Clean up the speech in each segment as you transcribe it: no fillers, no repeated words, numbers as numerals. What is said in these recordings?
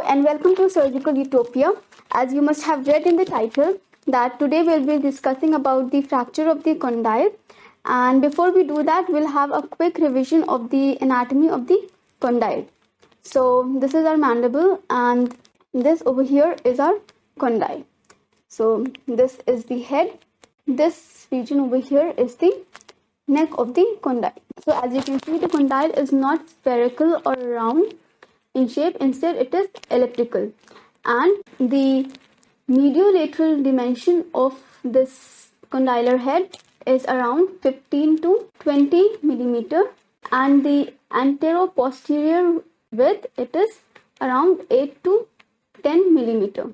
and welcome to Surgical Utopia. As you must have read in the title that today we'll be discussing about the fracture of the condyle, and before we do that we'll have a quick revision of the anatomy of the condyle. So this is our mandible and this over here is our condyle. So this is the head, this region over here is the neck of the condyle. So as you can see, the condyle is not spherical or round in shape, instead it is elliptical, and the mediolateral dimension of this condylar head is around 15 to 20 millimeter, and the antero-posterior width it is around 8 to 10 millimeter.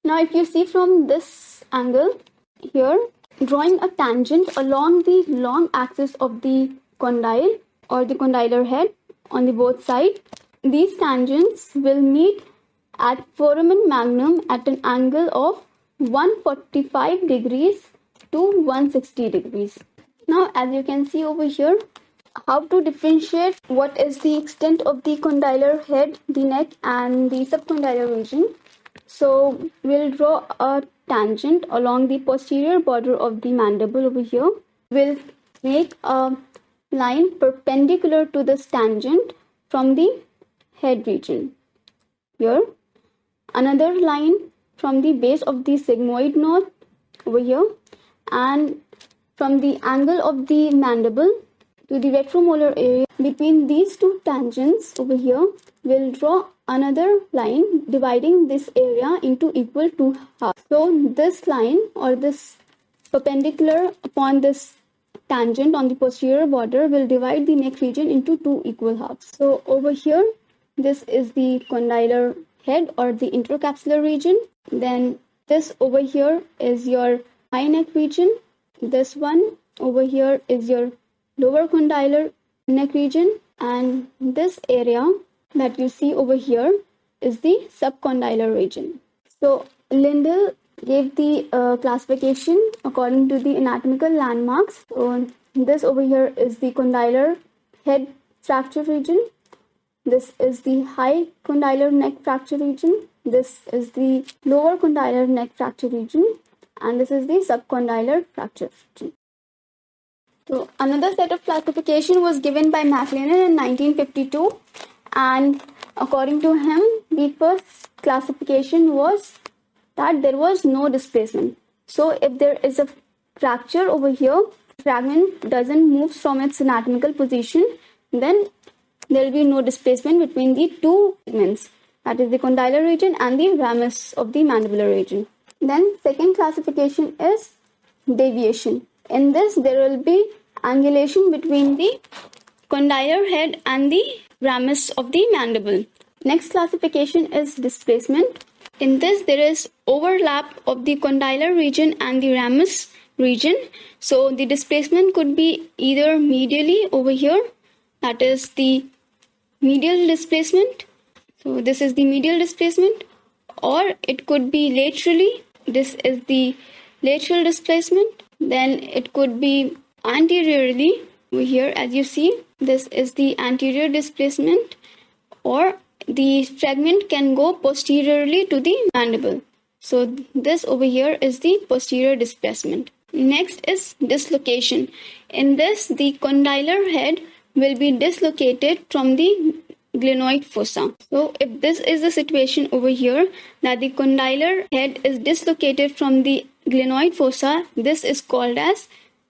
Now if you see from this angle here, drawing a tangent along the long axis of the condyle or the condylar head on the both sides, these tangents will meet at foramen magnum at an angle of 145 degrees to 160 degrees. Now as you can see over here, how to differentiate what is the extent of the condylar head, the neck and the subcondylar region. So we'll draw a tangent along the posterior border of the mandible over here. We'll make a line perpendicular to this tangent from the head region. Here, another line from the base of the sigmoid nerve over here, and from the angle of the mandible to the retromolar area. Between these two tangents over here, we'll draw another line dividing this area into equal two halves. So this line or this perpendicular upon this tangent on the posterior border will divide the neck region into two equal halves. So over here, this is the condylar head or the intercapsular region. Then this over here is your high neck region. This one over here is your lower condylar neck region, and this area that you see over here is the subcondylar region. So Lindell gave the classification according to the anatomical landmarks. So this over here is the condylar head fracture region. This is the high condylar neck fracture region. This is the lower condylar neck fracture region, and this is the subcondylar fracture region. So another set of classification was given by McLennan in 1952, and according to him, the first classification was that there was no displacement. So if there is a fracture over here, fragment doesn't move from its anatomical position, then there will be no displacement between the two segments, that is the condylar region and the ramus of the mandibular region. Then second classification is deviation. In this, there will be angulation between the condylar head and the ramus of the mandible. Next classification is displacement. In this, there is overlap of the condylar region and the ramus region. So the displacement could be either medially over here, that is the medial displacement. So this is the medial displacement, or it could be laterally. This is the lateral displacement. Then it could be anteriorly over here, as you see. This is the anterior displacement, or the fragment can go posteriorly to the mandible. So this over here is the posterior displacement. Next is dislocation. In this, the condylar head will be dislocated from the glenoid fossa. So if this is the situation over here, that the condylar head is dislocated from the glenoid fossa, this is called as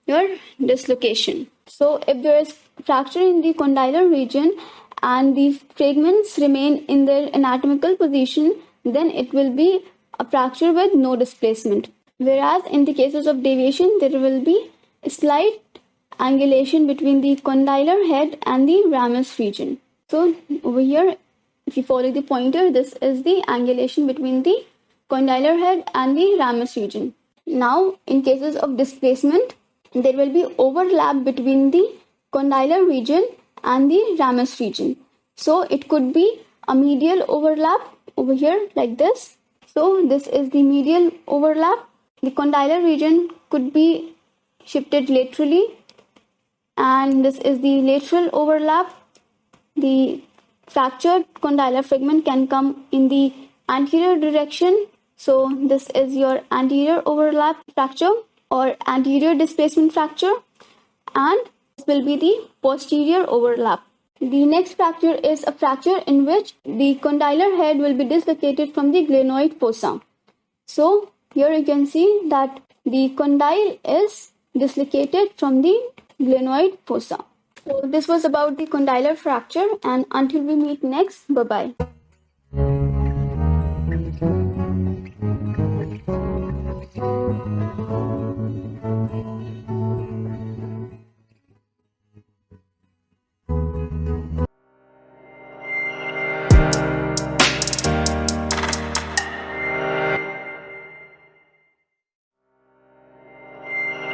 your dislocation. So if there is fracture in the condylar region and the fragments remain in their anatomical position, then it will be a fracture with no displacement. Whereas in the cases of deviation, there will be a slight angulation between the condylar head and the ramus region. So over here, if you follow the pointer, this is the angulation between the condylar head and the ramus region. Now in cases of displacement, there will be overlap between the condylar region and the ramus region. So it could be a medial overlap over here like this. So this is the medial overlap. The condylar region could be shifted laterally, and this is the lateral overlap. The fractured condylar fragment can come in the anterior direction. So this is your anterior overlap fracture or anterior displacement fracture, and this will be the posterior overlap. The next fracture is a fracture in which the condylar head will be dislocated from the glenoid fossa. So here you can see that the condyle is dislocated from the glenoid fossa. So this was about the condylar fracture, and until we meet next, bye-bye.